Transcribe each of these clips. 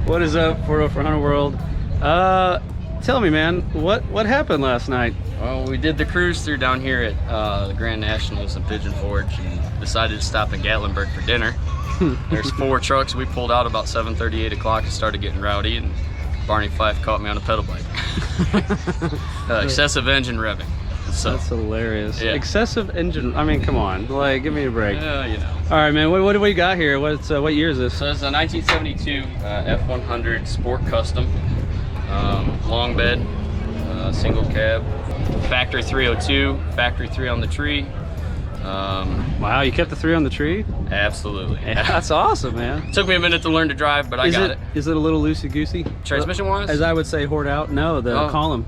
What is up for F100 World? Tell me, man, what happened last night? Well, we did the cruise through down here at the Grand Nationals in Pigeon Forge and decided to stop in Gatlinburg for dinner. There's 4 trucks. We pulled out about 7:30, 8 o'clock and started getting rowdy, and Barney Fife caught me on a pedal bike. Excessive engine revving. So, that's hilarious. Yeah. Excessive engine. I mean, come on, like, give me a break. You know. All right, man. What do we got here? What year is this? So it's a 1972 F100 Sport Custom, long bed, single cab, factory 302, factory 3 on the tree. Wow, you kept the 3 on the tree? Absolutely. Yeah, that's awesome, man. Took me a minute to learn to drive, but I got it. Is it a little loosey-goosey? Transmission-wise? As I would say, hoard out? No, the column.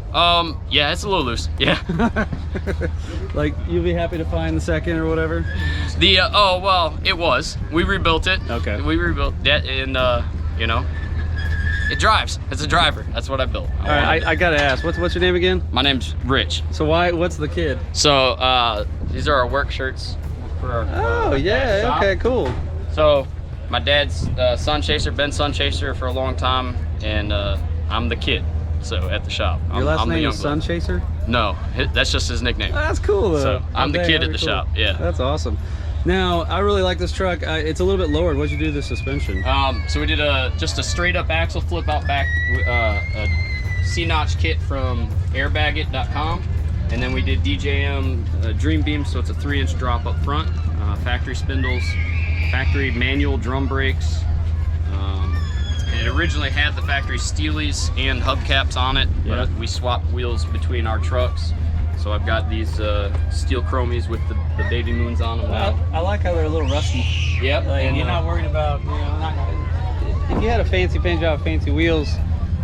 Yeah, it's a little loose. Yeah. Like, you'll be happy to find the second or whatever? The, oh, well, it was. We rebuilt it. Okay. We rebuilt that, and, you know, it drives. It's a driver. That's what I built. All right, I gotta ask, what's your name again? My name's Rich. So what's the kid? So, these are our work shirts for our oh, yeah, shop. okay, cool. So, my dad's Sun Chaser, been Sun Chaser for a long time, and I'm the kid, so, at the shop. Your last I'm name the young is Sun Chaser? No, that's just his nickname. That's cool, though. So, I'm the kid at the shop, yeah. That's awesome. Now, I really like this truck. It's a little bit lowered. What'd you do to the suspension? So we did just a straight up axle flip out back, a C-notch kit from airbagit.com, and then we did DJM Dream Beam, so it's a 3-inch drop up front, factory spindles, factory manual drum brakes. It originally had the factory Steelies and hubcaps on it, but we swapped wheels between our trucks. So I've got these steel chromies with the baby moons on them now. I like how they're a little rusty. Yep. Like, and you're not worried about, if you had a fancy paint job, fancy wheels,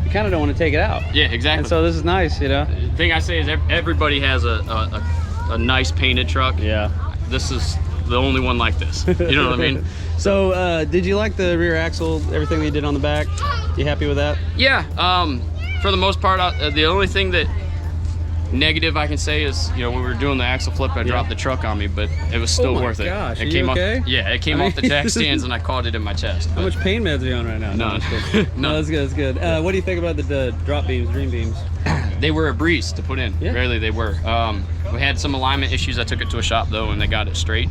you kind of don't want to take it out. Yeah, exactly. And so this is nice, you know? The thing I say is everybody has a nice painted truck. Yeah. This is the only one like this. You know what I mean? So did you like the rear axle, everything that you did on the back? You happy with that? Yeah. For the most part, the only thing that negative I can say is, when we were doing the axle flip, I dropped the truck on me, but it was still worth it. Gosh, it came okay? Off, yeah, it came off the jack stands and I caught it in my chest. How much pain meds are you on right now? None. No, that's good. That's good. What do you think about the drop beams, dream beams? They were a breeze to put in. Yeah. Rarely they were. We had some alignment issues. I took it to a shop though, and they got it straight.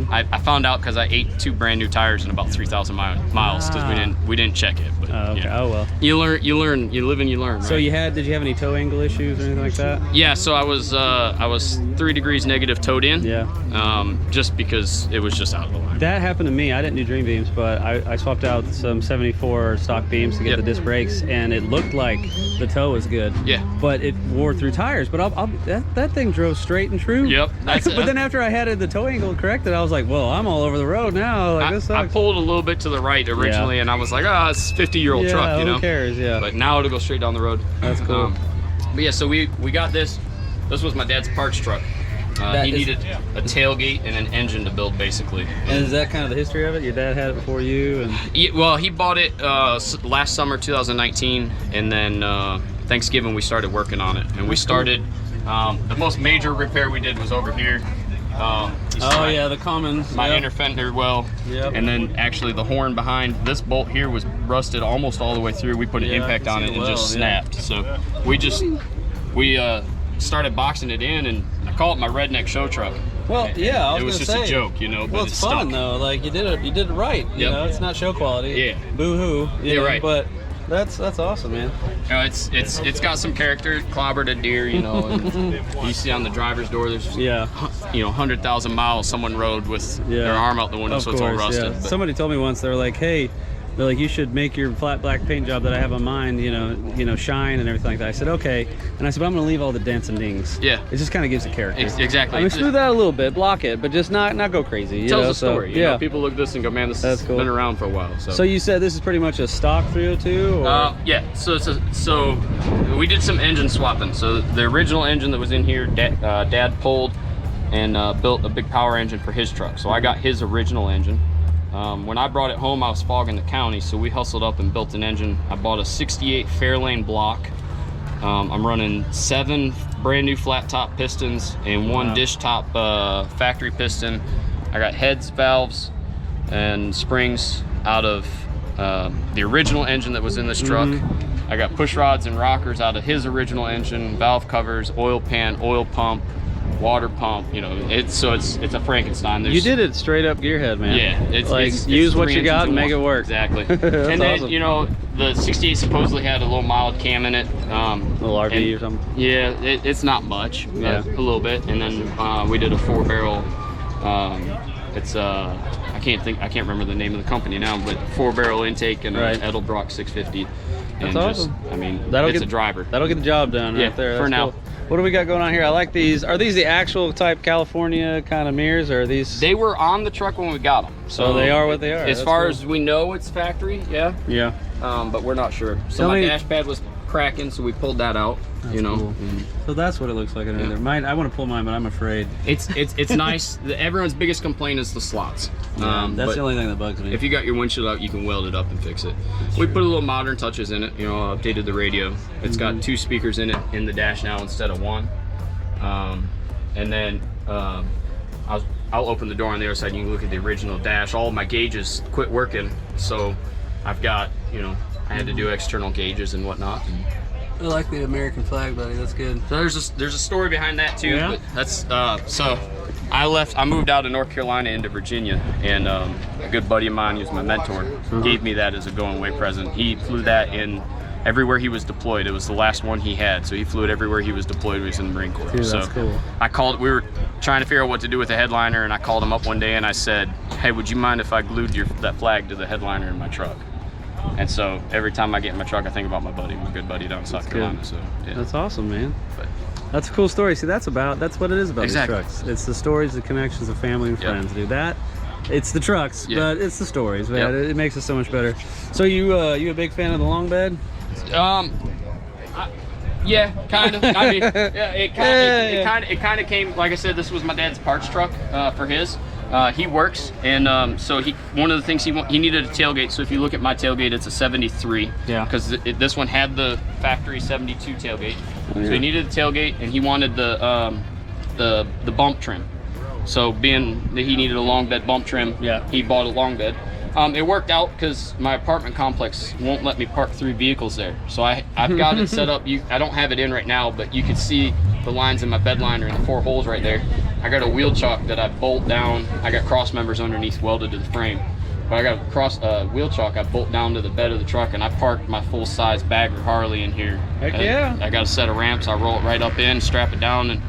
I found out because I ate 2 brand new tires in about 3,000 miles because we didn't check it. But, okay. Oh well. You learn. You live and you learn. Right? So did you have any toe angle issues or anything like that? Yeah. So I was 3 degrees negative towed in. Yeah. Just because it was just out of the line. That happened to me. I didn't do dream beams, but I swapped out some 74 stock beams to get the disc brakes, and it looked like the toe was good. Yeah. But it wore through tires. But that thing drove straight and true. Yep. But then after I had the toe angle corrected, I was like, well, I'm all over the road now. Like, this sucks. I pulled a little bit to the right originally, and I was like, it's a 50-year-old truck, who cares? Yeah. But now it'll go straight down the road. That's cool. But yeah, so we got this. This was my dad's parts truck. He needed a tailgate and an engine to build, basically. And is that kind of the history of it? Your dad had it before you? And well, he bought it last summer, 2019, and then Thanksgiving we started working on it. And we started, the most major repair we did was over here. The common. My inner fender well. Yep. And then actually the horn behind this bolt here was rusted almost all the way through. We put an impact on it and just snapped. So we started boxing it in, and I call it my redneck show truck. Well, yeah, I was it was just say, a joke, but well, it's fun though. Like you did it right. You know, it's not show quality. Yeah. Boo hoo. You're right. But that's awesome, man. It's got some character. Clobbered a deer, and you see on the driver's door. There's 100,000 miles someone rode with their arm out the window, so it's all rusted. Yeah. Somebody told me once, they were like, hey. They're like, you should make your flat black paint job that I have on mine, shine and everything like that. I said, okay. And I said, but I'm going to leave all the dents and dings. Yeah. It just kind of gives a character. Exactly. I mean, smooth out a little bit, block it, but just not go crazy. Tells a story. So, People look at this and go, man, this has been around for a while. So you said this is pretty much a stock 302? Or? Yeah. So we did some engine swapping. So the original engine that was in here, Dad pulled and built a big power engine for his truck. So I got his original engine. When I brought it home, I was fogging the county, so we hustled up and built an engine. I bought a 68 Fairlane block. I'm running 7 brand new flat top pistons and 1 dish top factory piston. I got heads, valves, and springs out of the original engine that was in this truck. I got push rods and rockers out of his original engine, valve covers, oil pan, oil pump, water pump. You know, it's a Frankenstein. You did it straight up gearhead, man. Yeah, it's use what you got and make it work. Exactly. That's and then awesome. you know, the 68 supposedly had a little mild cam in it. A little RV or something. Yeah, it's not much. Yeah. A little bit. And then we did a 4-barrel. It's I can't remember the name of the company now, but 4-barrel intake and an Edelbrock 650. That's and awesome. Just, I mean, that'll it's get a driver. That'll get the job done right there. For That's now. Cool. What do we got going on here? I like these. Are these the actual type California kind of mirrors, or are these? They were on the truck when we got them. So they are what they are. As far as we know, it's factory. Yeah. Yeah. But we're not sure. So Tell my me- dash pad was cracking, so we pulled that out. You know. Cool. So that's what it looks like under there. Mine, I want to pull mine, but I'm afraid. It's nice. Everyone's biggest complaint is the slots. That's but the only thing that bugs me. if you got your windshield out, you can weld it up and fix it. We put a little modern touches in it. You know, updated the radio. It's got 2 speakers in it in the dash now instead of 1. And then I'll open the door on the other side. You can look at the original dash. All of my gauges quit working, so I've got, you know, I had to do external gauges and whatnot. I like the American flag, buddy. That's good. So there's a story behind that too. Yeah? But that's so I moved out of North Carolina into Virginia, and a good buddy of mine, who's my mentor, gave me that as a going away present. He flew that in everywhere he was deployed. It was the last one he had, so he flew it everywhere he was deployed when he was in the Marine Corps. Dude, so that's cool. I called. We were trying to figure out what to do with the headliner, and I called him up one day and I said, "Hey, would you mind if I glued that flag to the headliner in my truck?" And so every time I get in my truck, I think about my good buddy down in South Carolina. So yeah. That's awesome, man. But That's a cool story. See, that's what it is about Exactly. these trucks. It's the stories, the connections of family and friends, dude. It's the trucks, but it's the stories, man. It makes it so much better. So you a big fan of the long bed? Yeah, kind of. I mean, yeah, it kind of came. Like I said, this was my dad's parts truck for his. He works, and so one of the things he needed a tailgate. So if you look at my tailgate, it's a 73. Yeah. Because this one had the factory 72 tailgate. So he needed a tailgate, and he wanted the bump trim. So being that he needed a long bed bump trim, he bought a long bed. It worked out because my apartment complex won't let me park 3 vehicles there. So I've got it set up. I don't have it in right now, but you can see the lines in my bed liner and the 4 holes right there. I got a wheel chuck that I bolt down. I got cross members underneath welded to the frame. But I got a wheel chuck I bolt down to the bed of the truck, and I parked my full-size Bagger Harley in here. Heck yeah. I got a set of ramps. I roll it right up in, strap it down, and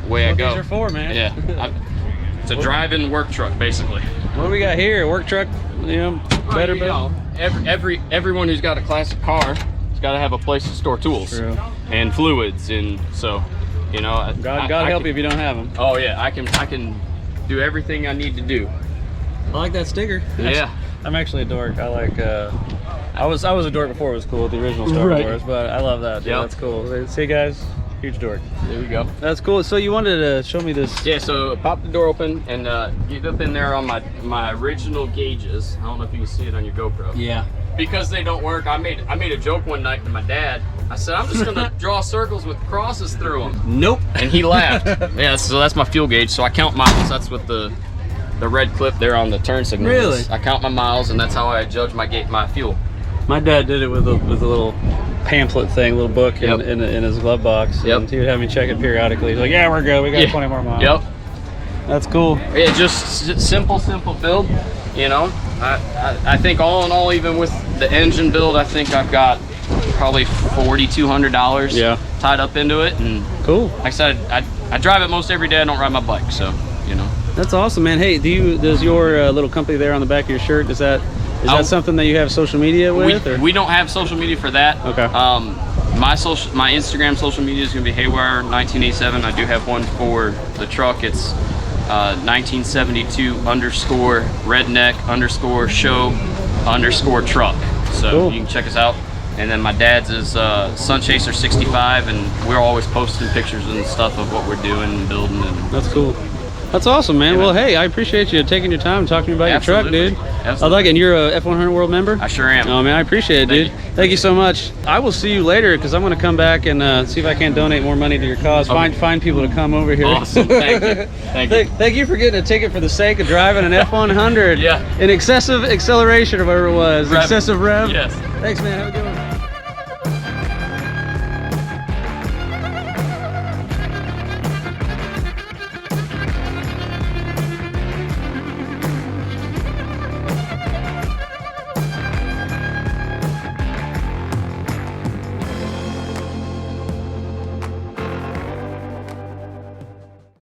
away I go. These are for, man. Yeah. It's a drive-in work truck, basically. What do we got here? Work truck, better build. Everyone who's got a classic car has got to have a place to store tools and fluids, and so, God help you if you don't have them. Oh yeah, I can do everything I need to do. I like that sticker. Yeah. I'm actually a dork. I like. I was a dork before it was cool with the original Star Wars, but I love that. Dude. That's cool. See, guys, huge dork. There we go. That's cool. So you wanted to show me this? Yeah. So pop the door open and get up in there on my original gauges. I don't know if you can see it on your GoPro. Yeah. Because they don't work. I made a joke one night to my dad. I said, I'm just gonna draw circles with crosses through them. Nope. And he laughed. Yeah. So that's my fuel gauge. So I count miles. That's what the red clip there on the turn signal is. I count my miles, and that's how I judge my fuel. My dad did it with a little pamphlet thing, little book in his glove box. And he would have me check it periodically. He's like, yeah, we're good. We got 20 more miles. Yep. That's cool. Yeah, just simple build. I think all in all, even with the engine build, I think I've got probably $4,200 tied up into it. And cool. Like I said, I drive it most every day. I don't ride my bike, so That's awesome, man. Hey, does your little company there on the back of your shirt, is that something that you have social media with? We don't have social media for that. Okay. My Instagram social media is gonna be Haywire1987. I do have one for the truck. It's 1972_redneck_show_truck. So cool. You can check us out. And then my dad's is Sunchaser65, and we're always posting pictures and stuff of what we're doing and building. And that's cool. That's awesome, man. Well, hey, I appreciate you taking your time and talking to me about your truck, dude. Absolutely. like it. And you're a F100 World member? I sure am. Oh man, I appreciate it, dude. Thank you so much. I will see you later because I'm going to come back and see if I can't donate more money to your cause. Okay. Find people to come over here. Awesome. Thank you. Thank you. Thank you for getting a ticket for the sake of driving an F100. Yeah. In excessive acceleration or whatever it was. Rev. Excessive rev. Yes. Thanks, man. Have a good one.